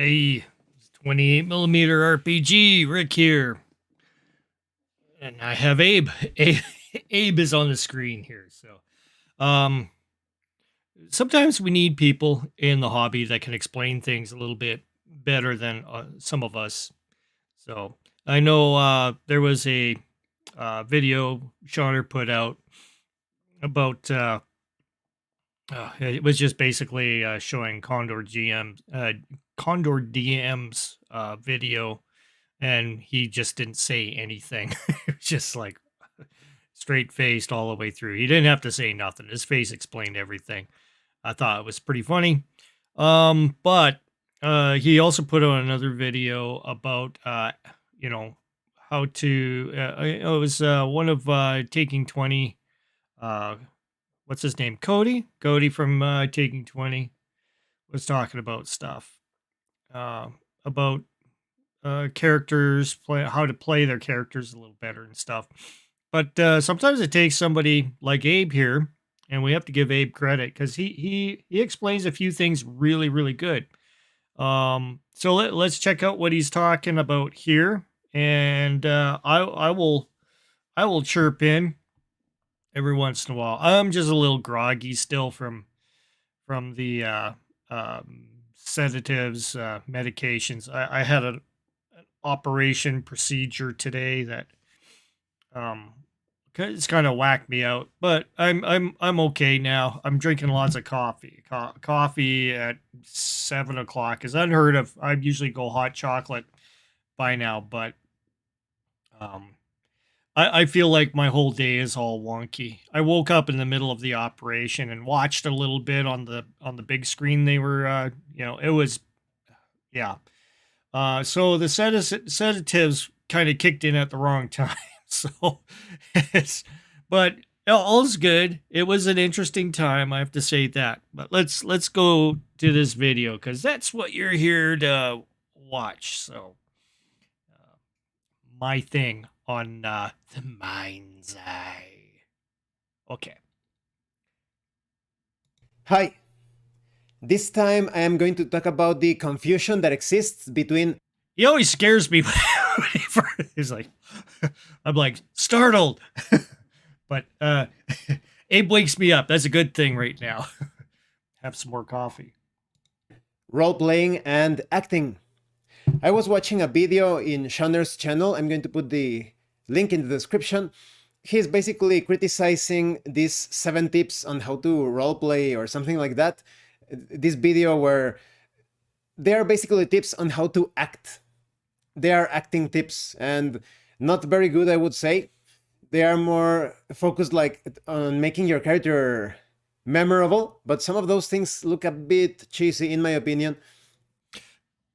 Hey, 28mm RPG, Rick here. And I have Abe. Abe is on the screen here. Um, Sometimes we need people in the hobby that can explain things a little bit better than some of us. So I know there was a video Shonner put out about, it was just basically showing Condor DM's video, and he just didn't say anything. It was just like straight faced all the way through. He didn't have to say nothing. His face explained everything. I thought it was pretty funny. But he also put out another video about you know how to. It was one of Taking 20. What's his name? Cody from Taking 20 was talking about stuff uh, about characters, how to play their characters a little better and stuff. But sometimes it takes somebody like Abe here, and we have to give Abe credit because he explains a few things really good. So let's check out what he's talking about here, and I will chirp in every once in a while. I'm just a little groggy still from the sedatives, medications. I had an operation procedure today that um it's kind of whacked me out, but I'm okay now. I'm drinking lots of coffee. Coffee at 7 o'clock is unheard of. I usually go hot chocolate by now, but um I feel like my whole day is all wonky. I woke up in the middle of the operation and watched a little bit on the big screen. They were it was, yeah. So the sedatives kind of kicked in at the wrong time. So it's, but all's good. It was an interesting time, I have to say that. But let's go to this video because that's what you're here to watch. So my thing on the mind's eye. Okay. Hi. This time I am going to talk about the confusion that exists between He always scares me. He's like, I'm like startled, but Abe wakes me up. That's a good thing right now. Have some more coffee. role playing and acting. I was watching a video in Shonner's channel. I'm going to put the link in the description. He's basically criticizing these 7 tips on how to roleplay or something like that. This video where they are basically tips on how to act. They are acting tips and not very good, I would say. They are more focused like on making your character memorable, but some of those things look a bit cheesy in my opinion.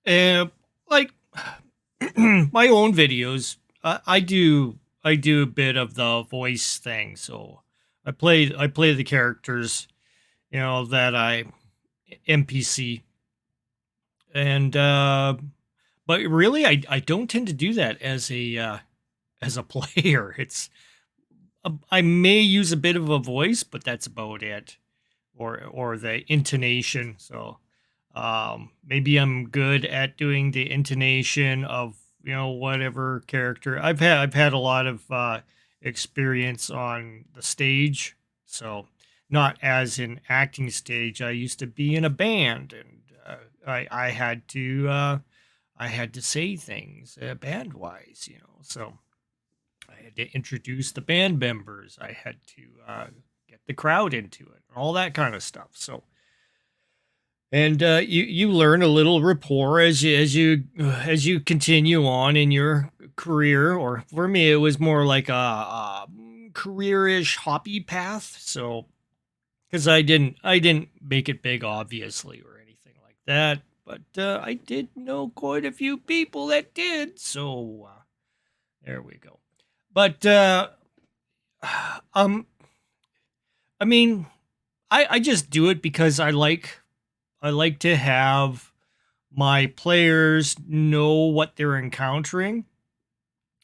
And like my own videos, I do a bit of the voice thing. So I play the characters, that I NPC, and but really I don't tend to do that as a player. It's I may use a bit of a voice, but that's about it, or the intonation. So maybe I'm good at doing the intonation of whatever character. I've had a lot of experience on the stage, so not as in acting stage. I used to be in a band, and I had to say things band wise, so I had to introduce the band members. I had to get the crowd into it, and all that kind of stuff. So, and you learn a little rapport as you continue on in your career. Or for me, it was more like a career-ish hobby path. So, because I didn't make it big, obviously, or anything like that. But I did know quite a few people that did. So there we go. But um, I mean, I just do it because I like to have my players know what they're encountering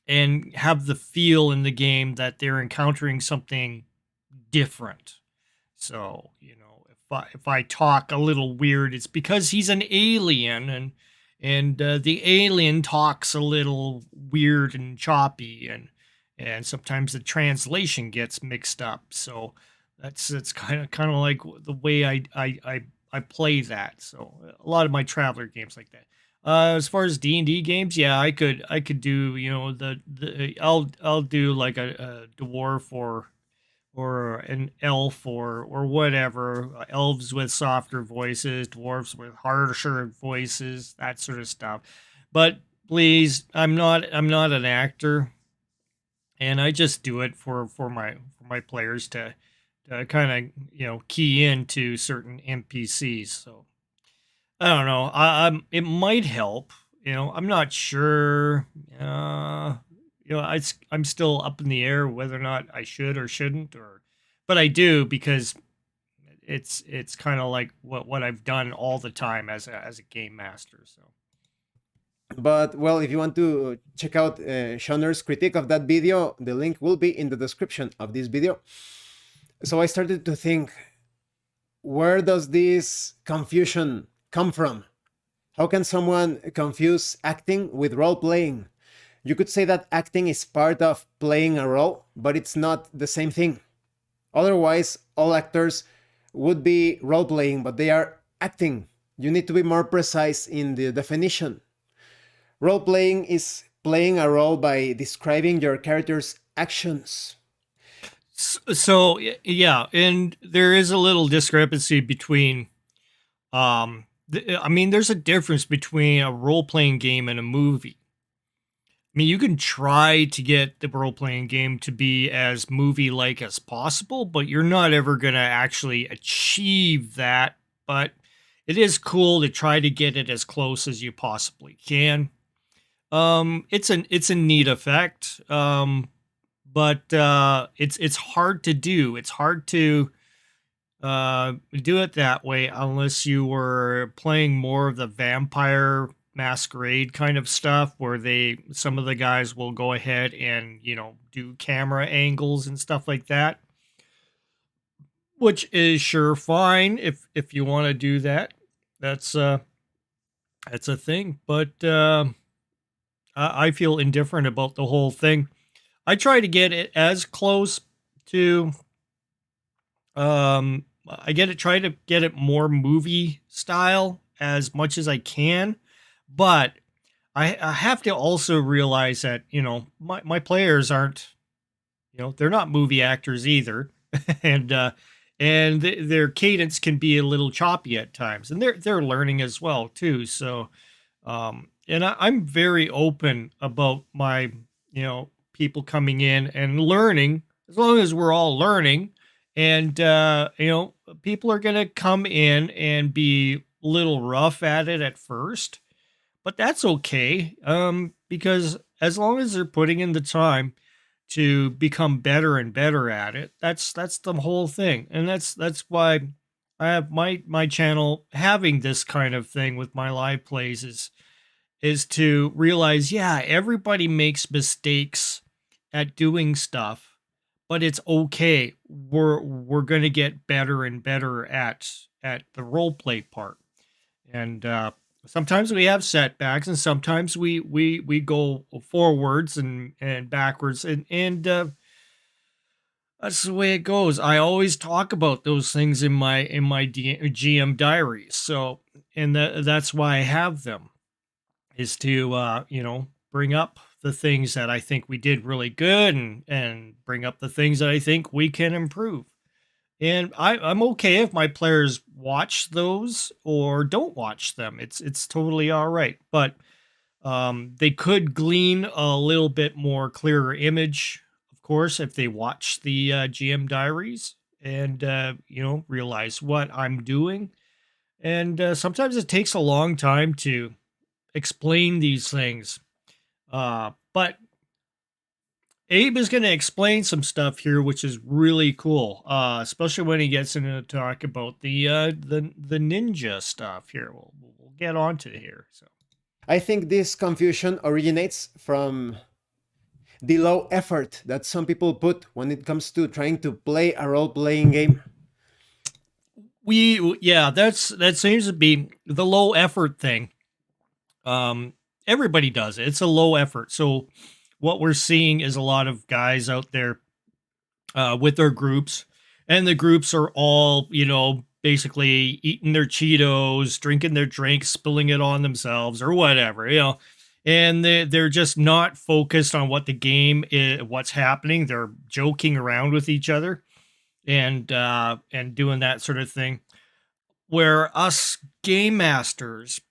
and have the feel in the game that they're encountering something different. So, if I talk a little weird, it's because he's an alien, and and the alien talks a little weird and choppy, and sometimes the translation gets mixed up. So that's kind of like the way I play that. So a lot of my traveler games like that. As far as D&D games, yeah, I could do, I'll do like a dwarf or an elf or whatever, elves with softer voices, dwarves with harsher voices, that sort of stuff. But please, I'm not an actor, and I just do it for my players to kind of key into certain NPCs. So I don't know. It might help. I'm not sure. I'm still up in the air whether or not I should or shouldn't, but I do because it's kind of like what I've done all the time as a game master. So But well, if you want to check out Shonner's critique of that video, the link will be in the description of this video. So I started to think, where does this confusion come from? How can someone confuse acting with role playing? You could say that acting is part of playing a role, but it's not the same thing. Otherwise, all actors would be role playing, but they are acting. You need to be more precise in the definition. Role playing is playing a role by describing your character's actions. so yeah, and there is a little discrepancy between I mean, there's a difference between a role playing game and a movie. I mean, you can try to get the role playing game to be as movie like as possible, but you're not ever going to actually achieve that. But it is cool to try to get it as close as you possibly can. It's a neat effect. But it's hard to do. It's hard to do it that way unless you were playing more of the vampire masquerade kind of stuff where some of the guys will go ahead and do camera angles and stuff like that, which is sure fine if you want to do that. That's uh that's a thing, but I feel indifferent about the whole thing. I try to get it as close to try to get it more movie style as much as I can, but I have to also realize that my players aren't, they're not movie actors either, and their cadence can be a little choppy at times, and they're learning as well too. So and I'm very open about my people coming in and learning, as long as we're all learning. And people are gonna come in and be a little rough at it at first, but that's okay. Because as long as they're putting in the time to become better and better at it, that's the whole thing. And that's why I have my channel having this kind of thing with my live plays is to realize, yeah, everybody makes mistakes at doing stuff, but it's okay. We're going to get better and better at the role play part. And sometimes we have setbacks, and sometimes we go forwards and backwards, and that's the way it goes. I always talk about those things in my GM diaries. So, and that's why I have them, is to bring up the things that I think we did really good, and bring up the things that I think we can improve. And I'm okay if my players watch those or don't watch them. It's totally all right. But they could glean a little bit more clearer image, of course, if they watch the GM diaries and realize what I'm doing. And sometimes it takes a long time to explain these things. But Abe is going to explain some stuff here, which is really cool, especially when he gets into talk about the ninja stuff here. We'll get onto it here. So I think this confusion originates from the low effort that some people put when it comes to trying to play a role playing game. that seems to be the low effort thing. Um, Everybody does it. It's a low effort. So what we're seeing is a lot of guys out there with their groups, and the groups are all, basically eating their Cheetos, drinking their drinks, spilling it on themselves or whatever, and they're just not focused on what the game is, what's happening. They're joking around with each other and doing that sort of thing. Where us game masters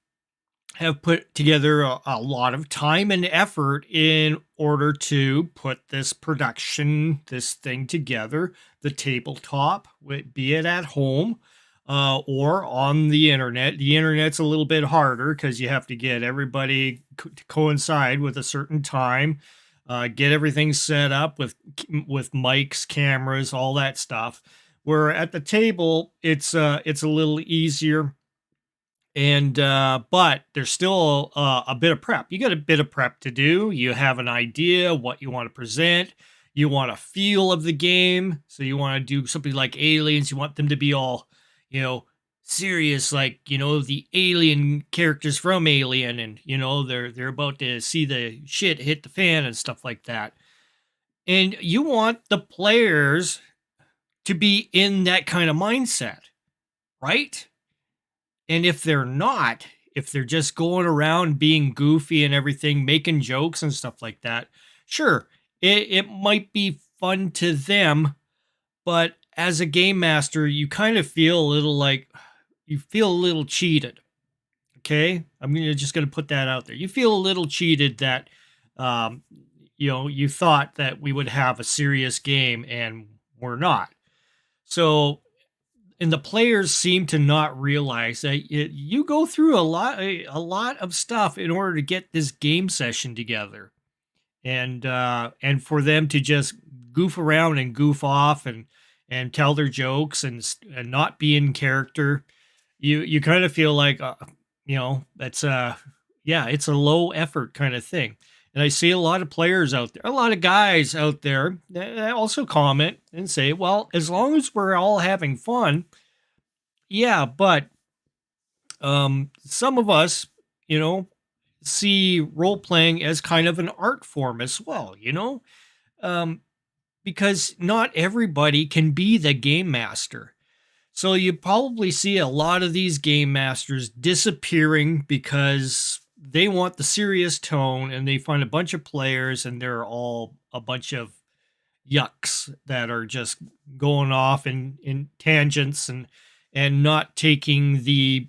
have put together a lot of time and effort in order to put this thing together, the tabletop, be it at home or on the internet. The internet's a little bit harder because you have to get everybody to coincide with a certain time, get everything set up with mics, cameras, all that stuff. Where at the table, it's a little easier, and but there's still a bit of prep. You got a bit of prep to do. You have an idea what you want to present. You want a feel of the game, so you want to do something like aliens. You want them to be all, you know serious, like, the alien characters from Alien, and they're about to see the shit hit the fan and stuff like that. And you want the players to be in that kind of mindset, right? And if they're not, if they're just going around being goofy and everything, making jokes and stuff like that, sure, it might be fun to them, but as a game master, you kind of feel a little like you feel a little cheated. Okay, just gonna put that out there. You feel a little cheated that, um, you thought that we would have a serious game and we're not. So, and the players seem to not realize that you go through a lot of stuff in order to get this game session together, and for them to just goof around and goof off and tell their jokes and not be in character. You kind of feel like, that's yeah, it's a low effort kind of thing. And I see a lot of players out there, a lot of guys out there that also comment and say, well, as long as we're all having fun, yeah, but some of us, you know, see role playing as kind of an art form as well, um, because not everybody can be the game master. So you probably see a lot of these game masters disappearing because they want the serious tone, and they find a bunch of players and they're all a bunch of yucks that are just going off in tangents and not taking the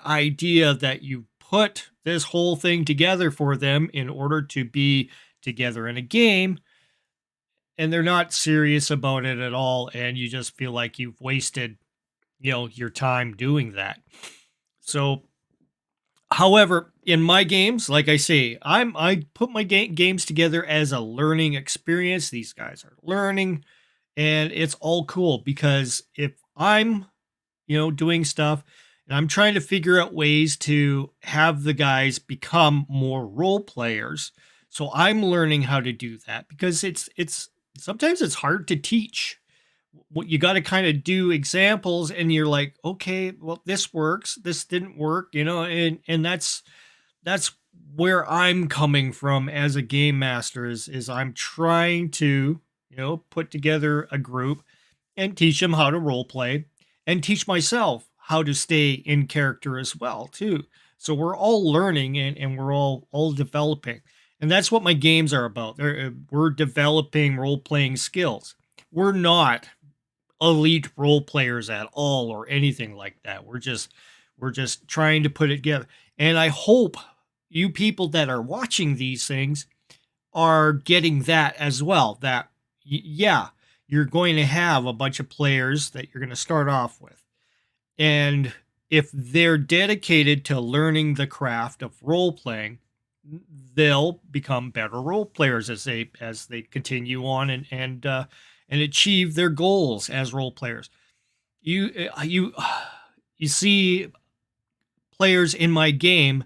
idea that you put this whole thing together for them in order to be together in a game, and they're not serious about it at all, and you just feel like you've wasted your time doing that. So, however, in my games, like I say, I put my games together as a learning experience. These guys are learning, and it's all cool because if I'm, doing stuff and I'm trying to figure out ways to have the guys become more role players, so I'm learning how to do that because it's sometimes it's hard to teach. What you got to kind of do examples, and you're like, okay, well, this works, this didn't work, and that's where I'm coming from as a game master is I'm trying to, put together a group and teach them how to role play, and teach myself how to stay in character as well too. So we're all learning, and we're all developing. And that's what my games are about. We're developing role playing skills. We're not elite role players at all or anything like that. We're just trying to put it together. And I hope you people that are watching these things are getting that as well. That yeah, you're going to have a bunch of players that you're going to start off with. And if they're dedicated to learning the craft of role playing, they'll become better role players as they continue on and achieve their goals as role players. You see players in my game,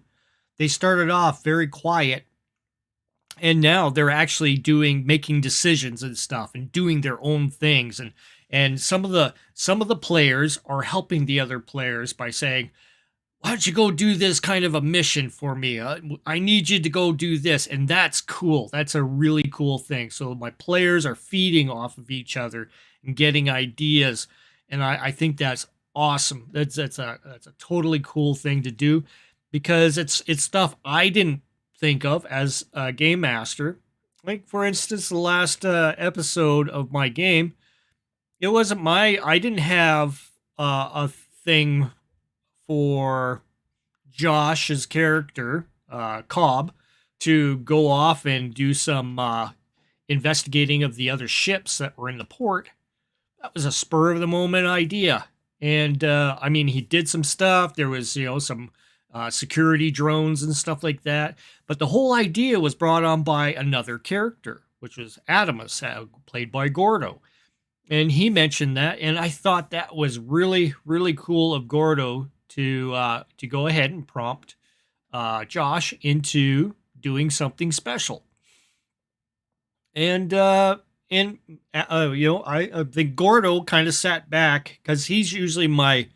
they started off very quiet, and now they're actually making decisions and stuff and doing their own things, and some of the players are helping the other players by saying, why don't you go do this kind of a mission for me? I need you to go do this. And that's cool. That's a really cool thing. So my players are feeding off of each other and getting ideas. And I think that's awesome. That's a totally cool thing to do, because it's stuff I didn't think of as a game master. Like, for instance, the last episode of my game, I didn't have a thing for Josh's character, Cobb, to go off and do some investigating of the other ships that were in the port. That was a spur of the moment idea. And I mean, he did some stuff. There was, some security drones and stuff like that. But the whole idea was brought on by another character, which was Adamus, played by Gordo. And he mentioned that, and I thought that was really, really cool of Gordo to go ahead and prompt Josh into doing something special. And I think Gordo kind of sat back, because he's usually my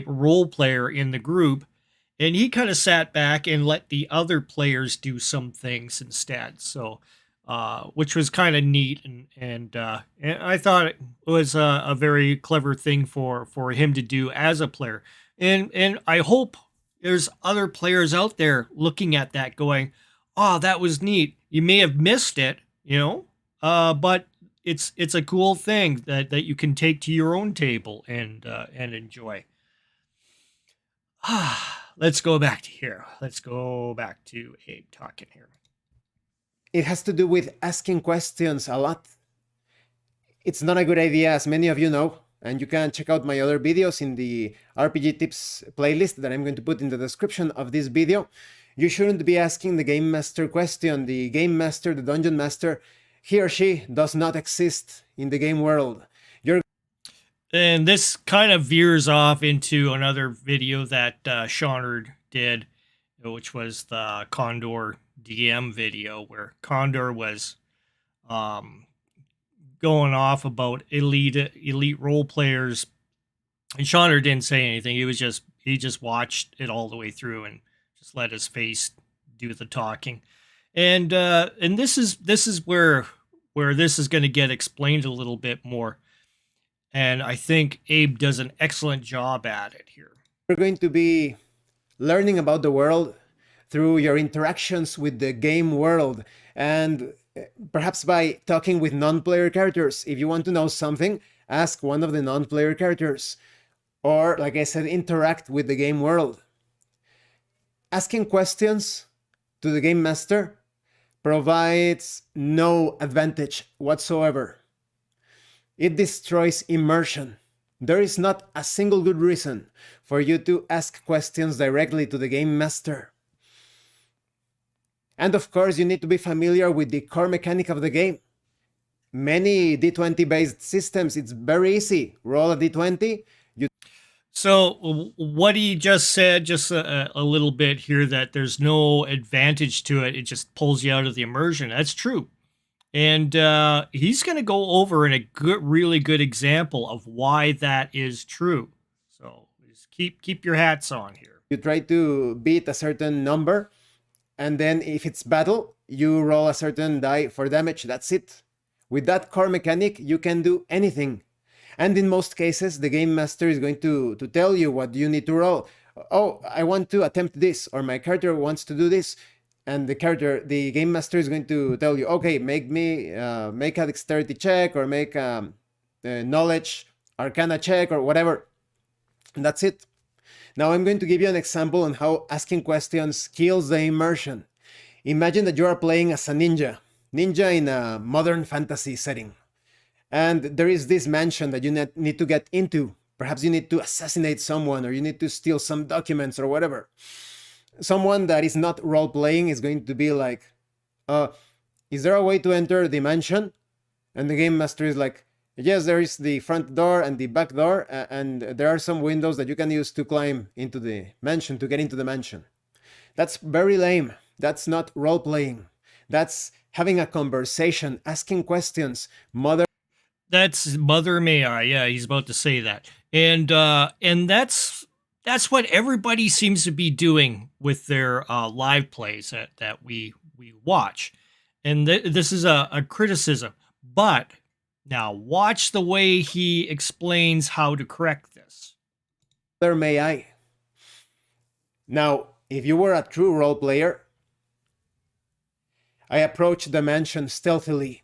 role player in the group, and he kind of sat back and let the other players do some things instead. So, which was kind of neat, and I thought it was a very clever thing for him to do as a player, and I hope there's other players out there looking at that, going, "Oh, that was neat." You may have missed it, but it's a cool thing that you can take to your own table and enjoy. Let's go back to here. Let's go back to Abe talking here. It has to do with asking questions a lot. It's not a good idea, as many of you know, and you can check out my other videos in the RPG tips playlist that I'm going to put in the description of this video. You shouldn't be asking the game master question. The game master, the dungeon master, he or she does not exist in the game world. And this kind of veers off into another video that Shonner did, which was the Condor DM video, where Condor was going off about elite role players, and Shonner didn't say anything. He just watched it all the way through and just let his face do the talking. And this is where this is going to get explained a little bit more. And I think Abe does an excellent job at it here. You're going to be learning about the world through your interactions with the game world, and perhaps by talking with non-player characters. If you want to know something, ask one of the non-player characters. Or, like I said, interact with the game world. Asking questions to the game master provides no advantage whatsoever. It destroys immersion. There is not a single good reason for you to ask questions directly to the game master. And of course, you need to be familiar with the core mechanic of the game. Many D20 based systems, it's very easy. Roll a D20. So what he just said, just a little bit here, that there's no advantage to it. It just pulls you out of the immersion. That's true. And he's going to go over in a really good example of why that is true. So just keep your hats on here. You try to beat a certain number, and then if it's battle, you roll a certain die for damage. That's it. With that core mechanic, you can do anything. And in most cases, the game master is going to tell you what you need to roll. Oh, I want to attempt this, or my character wants to do this. And the game master is going to tell you, okay, make a dexterity check, or make a knowledge arcana check, or whatever. And that's it. Now I'm going to give you an example on how asking questions kills the immersion. Imagine that you are playing as a ninja in a modern fantasy setting. And there is this mansion that you need to get into. Perhaps you need to assassinate someone, or you need to steal some documents, or whatever. Someone that is not role-playing is going to be like, is there a way to enter the mansion? And the game master is like, yes, there is the front door and the back door, and there are some windows that you can use to climb into the mansion, to get into the mansion. That's very lame. That's not role-playing. That's having a conversation, asking questions. That's Mother May I. Yeah, he's about to say that. And that's that's what everybody seems to be doing with their live plays that we watch, and this is a criticism. But now watch the way he explains how to correct this. There may I. Now, if you were a true role player, I approach the mansion stealthily.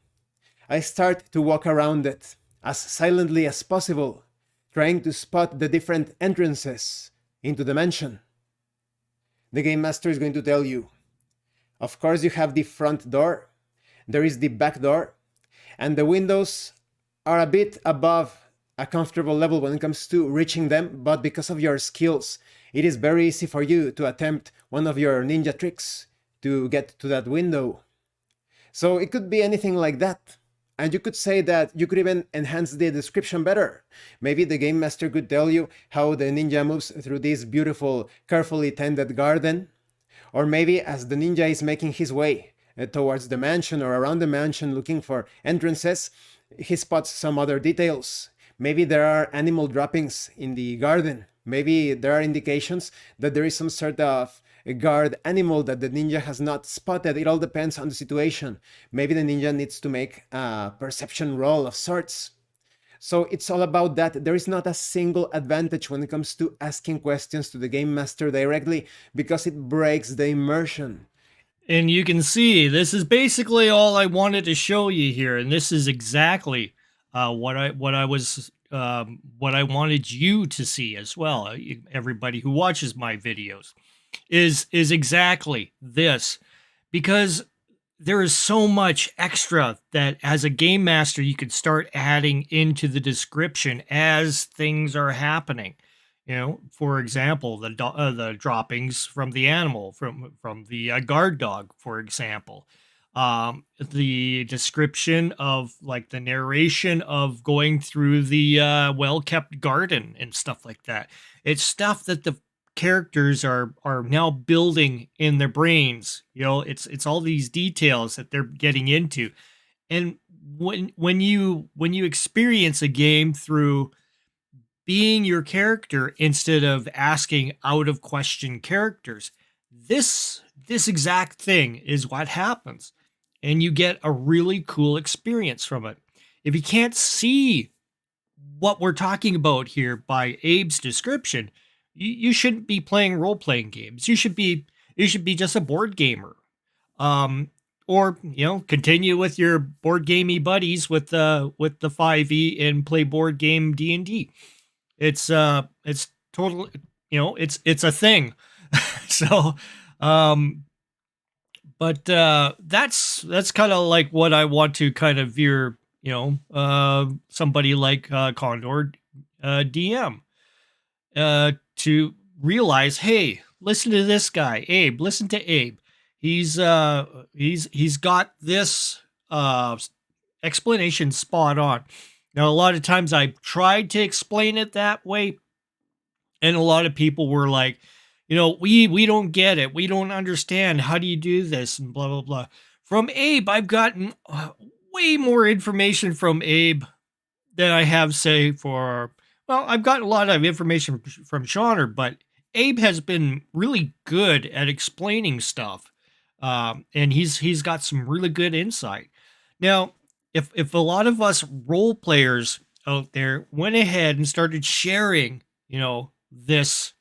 I start to walk around it as silently as possible, trying to spot the different entrances into the mansion. The game master is going to tell you, of course, you have the front door, there is the back door, and the windows are a bit above a comfortable level when it comes to reaching them, but because of your skills, it is very easy for you to attempt one of your ninja tricks to get to that window. So it could be anything like that. And you could say that you could even enhance the description better. Maybe the game master could tell you how the ninja moves through this beautiful, carefully tended garden. Or maybe as the ninja is making his way towards the mansion or around the mansion looking for entrances, he spots some other details. Maybe there are animal droppings in the garden. Maybe there are indications that there is some sort of a guard animal that the ninja has not spotted. It all depends on the situation. Maybe the ninja needs to make a perception roll of sorts. So it's all about that. There is not a single advantage when it comes to asking questions to the game master directly because it breaks the immersion. And you can see this is basically all I wanted to show you here, and this is exactly what I wanted you to see as well. Everybody who watches my videos is exactly this, because there is so much extra that as a game master you could start adding into the description as things are happening. For example, the droppings from the animal, from the guard dog, for example. The description of, like, the narration of going through the well-kept garden and stuff like that. It's stuff that the characters are now building in their brains. It's all these details that they're getting into. And when you experience a game through being your character instead of asking out of question characters, this exact thing is what happens, and you get a really cool experience from it. If you can't see what we're talking about here by Abe's description, you shouldn't be playing role-playing games. You should be just a board gamer. Or continue with your board gamey buddies with the 5e and play board game D&D. It's totally, it's a thing. So, but that's kind of like what I want to kind of veer, somebody like Condor DM to realize, hey, listen to this guy, Abe. Listen to Abe. He's got this explanation spot on. Now, a lot of times I tried to explain it that way, and a lot of people were like, we don't get it. We don't understand. How do you do this? And blah, blah, blah. From Abe, I've gotten way more information from Abe than I have, say, I've gotten a lot of information from Shonner, but Abe has been really good at explaining stuff. And he's got some really good insight. Now, if a lot of us role players out there went ahead and started sharing, this,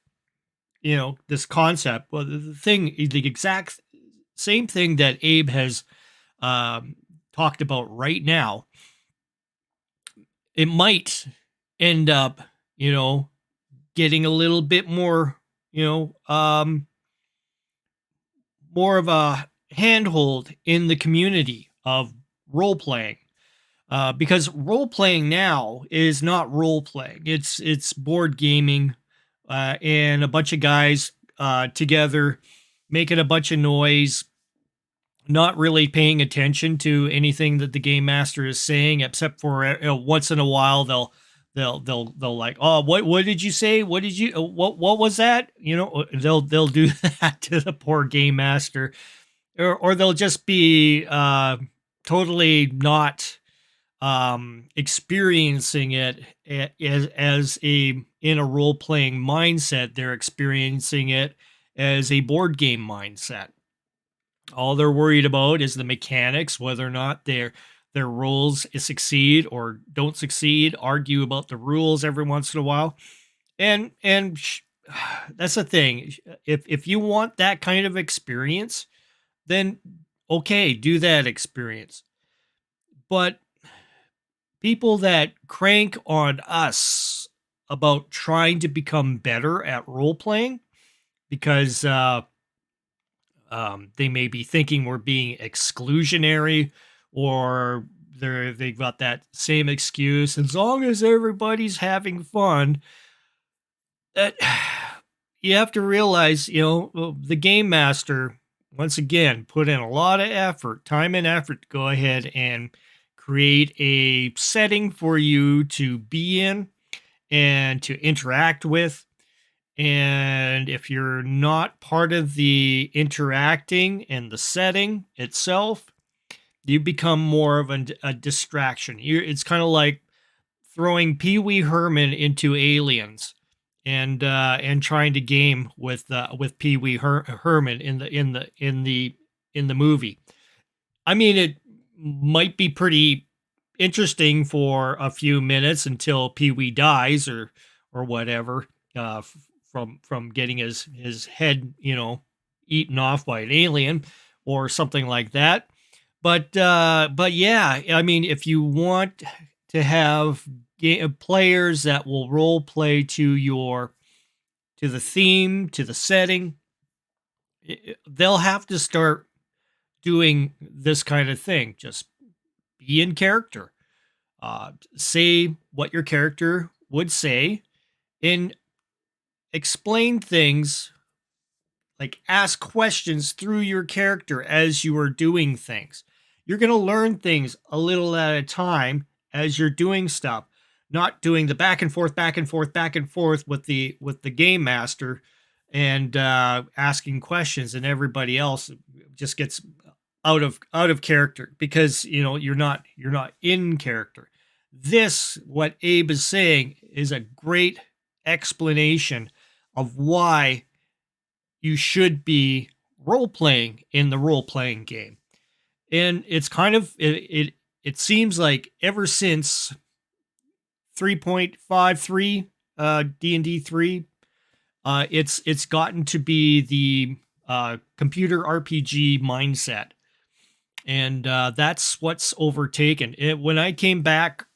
this concept, well, the exact same thing that Abe has talked about right now, it might end up, getting a little bit more, more of a handhold in the community of role playing. Because role playing now is not role playing; it's board gaming, and a bunch of guys together making a bunch of noise, not really paying attention to anything that the game master is saying, except for once in a while they'll like, oh, what did you say? What did you what was that? They'll do that to the poor game master, or they'll just be totally not experiencing it as a in a role playing mindset. They're experiencing it as a board game mindset. All they're worried about is the mechanics, whether or not their roles succeed or don't succeed. Argue about the rules every once in a while, and that's the thing. If you want that kind of experience, then okay, do that experience. But people that crank on us about trying to become better at role playing because they may be thinking we're being exclusionary, or they've got that same excuse. As long as everybody's having fun, that you have to realize, the game master once again put in a lot of effort, time and effort to go ahead and create a setting for you to be in and to interact with. And if you're not part of the interacting and the setting itself, you become more of a distraction. It's kind of like throwing Pee Wee Herman into Aliens and trying to game with Pee Wee Herman in the movie. I mean, it might be pretty interesting for a few minutes until Pee Wee dies or whatever, from getting his head, eaten off by an alien or something like that. But yeah, I mean, if you want to have players that will role play to the theme, to the setting, they'll have to start doing this kind of thing. Just be in character. Say what your character would say, and explain things, like ask questions through your character as you are doing things. You're going to learn things a little at a time as you're doing stuff, not doing the back and forth, back and forth, back and forth with the game master and asking questions, and everybody else just gets out of character because you're not in character. This, what Abe is saying, is a great explanation of why you should be role playing in the role playing game. And it's kind of it seems like ever since 3.53 D&D 3, it's gotten to be the computer RPG mindset. And that's what's overtaken it. When I came back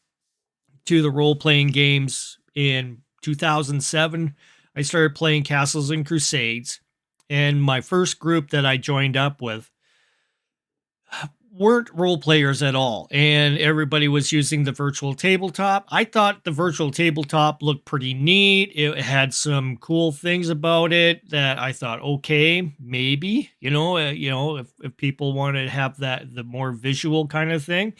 to the role playing games in 2007, I started playing Castles and Crusades. And my first group that I joined up with weren't role players at all. And everybody was using the virtual tabletop. I thought the virtual tabletop looked pretty neat. It had some cool things about it that I thought, okay, maybe, if people want to have the more visual kind of thing.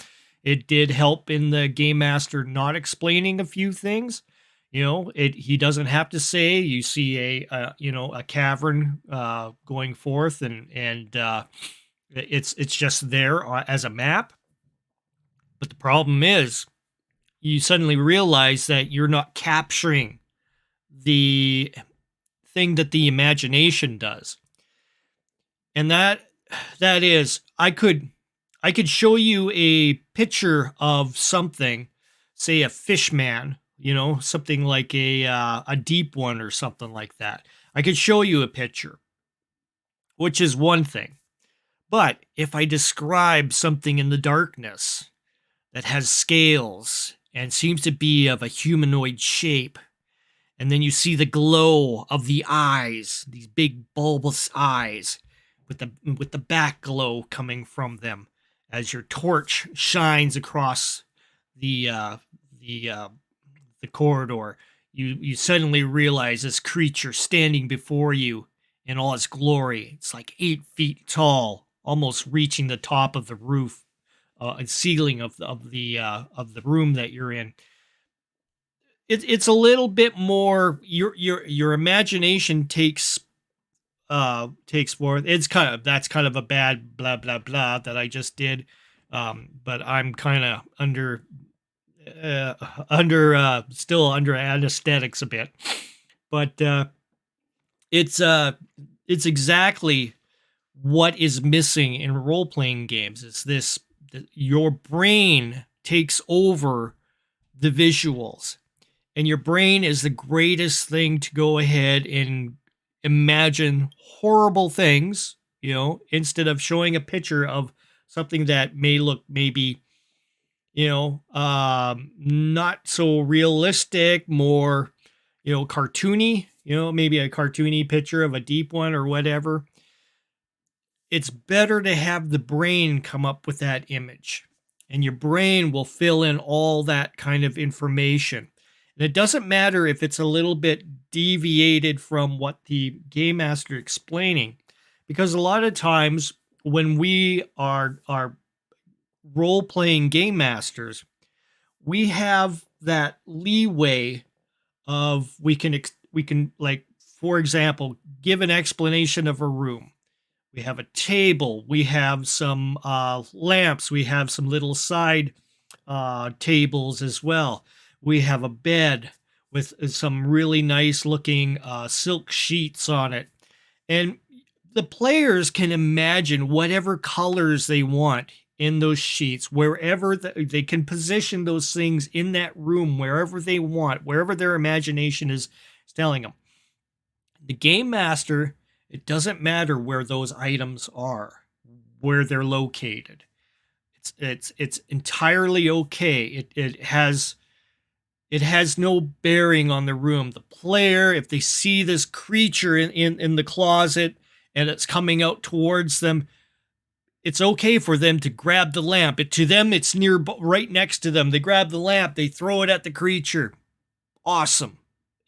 It did help in the game master not explaining a few things. He doesn't have to say. You see a cavern going forth, and it's just there as a map. But the problem is, you suddenly realize that you're not capturing the thing that the imagination does, and that is, I could show you a picture of something, say a fish man, something like a deep one or something like that. I could show you a picture, which is one thing. But if I describe something in the darkness that has scales and seems to be of a humanoid shape, and then you see the glow of the eyes, these big bulbous eyes, with the back glow coming from them as your torch shines across the the corridor, you suddenly realize this creature standing before you in all its glory. It's like 8 feet tall, almost reaching the top of the roof and ceiling of the room that you're in. It's a little bit more, your imagination takes forth. That's kind of a bad blah blah blah that I just did, But I'm kind of still under anesthetics a bit. But it's uh, it's exactly what is missing in role playing games. Is this your brain takes over the visuals, and your brain is the greatest thing to go ahead and imagine horrible things, instead of showing a picture of something that may look maybe, not so realistic, more, cartoony, maybe a cartoony picture of a deep one or whatever. It's better to have the brain come up with that image, and your brain will fill in all that kind of information. And it doesn't matter if it's a little bit deviated from what the game master explaining, because a lot of times when we are role playing game masters, we have that leeway of we can, like, for example, give an explanation of a room. We have a table. We have some lamps. We have some little side tables as well. We have a bed with some really nice looking silk sheets on it. And the players can imagine whatever colors they want in those sheets, wherever they can position those things in that room, wherever they want, wherever their imagination is telling them. The game master, it doesn't matter where those items are, where they're located. It's entirely okay. It has no bearing on the room. The player, if they see this creature in the closet and it's coming out towards them, it's okay for them to grab the lamp. To them, it's right next to them. They grab the lamp, they throw it at the creature. Awesome.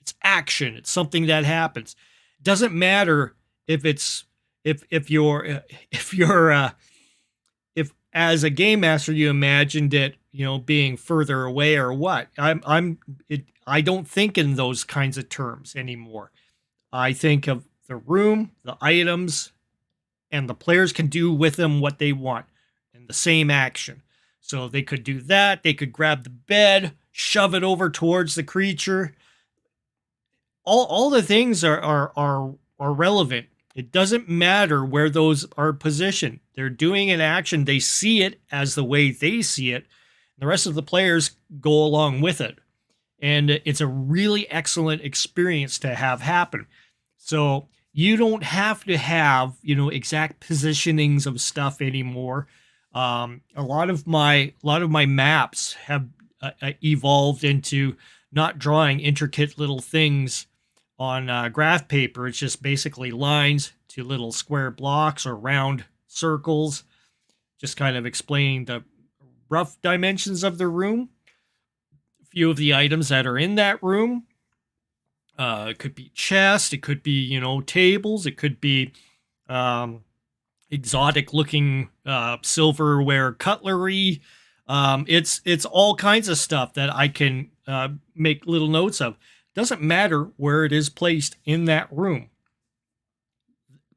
It's action. It's something that happens. It doesn't matter if it's if you're if as a game master you imagined it, being further away or what. I don't think in those kinds of terms anymore. I think of the room, the items, and the players can do with them what they want in the same action. So they could do that. They could grab the bed, shove it over towards the creature. All the things are relevant. It doesn't matter where those are positioned. They're doing an action. They see it as the way they see it. The rest of the players go along with it. And it's a really excellent experience to have happen. So you don't have to have, exact positionings of stuff anymore. A lot of my maps have evolved into not drawing intricate little things on graph paper. It's just basically lines to little square blocks or round circles, just kind of explaining the rough dimensions of the room, a few of the items that are in that room. It could be chests, it could be, tables, it could be exotic looking silverware cutlery. It's all kinds of stuff that I can make little notes of. Doesn't matter where it is placed in that room.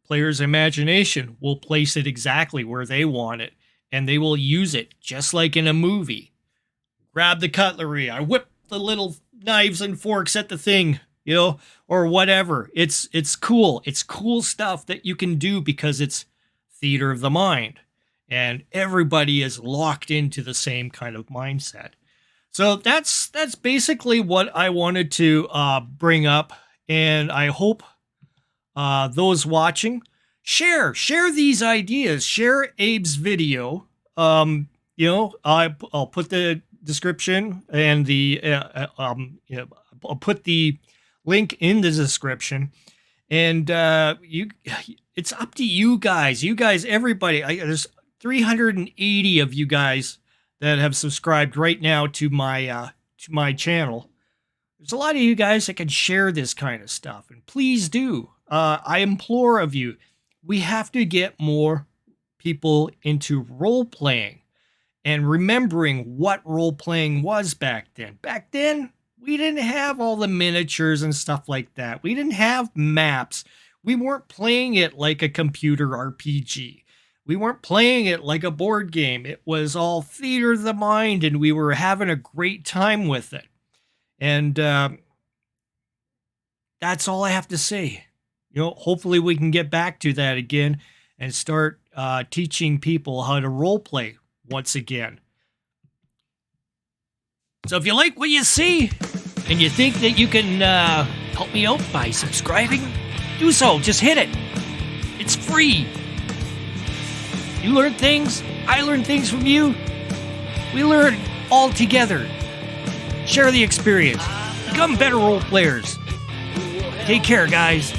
Player's imagination will place it exactly where they want it, and they will use it just like in a movie. Grab the cutlery. I whip the little knives and forks at the thing, or whatever. It's cool. It's cool stuff that you can do because it's theater of the mind, and everybody is locked into the same kind of mindset. So that's basically what I wanted to bring up, and I hope those watching share these ideas, share Abe's video. I'll put the description and I'll put the link in the description, and it's up to you guys. Everybody. There's 380 of you guys that have subscribed right now to my channel. There's a lot of you guys that can share this kind of stuff, and please do. I implore of you. We have to get more people into role playing and remembering what role playing was back then. Back then, we didn't have all the miniatures and stuff like that. We didn't have maps. We weren't playing it like a computer RPG. We weren't playing it like a board game. It was all theater of the mind, and we were having a great time with it. And that's all I have to say. Hopefully we can get back to that again and start teaching people how to role play once again. So if you like what you see and you think that you can help me out by subscribing, do so. Just hit it. It's free. You learn things. I learn things from you. We learn all together. Share the experience. Become better role players. Take care, guys.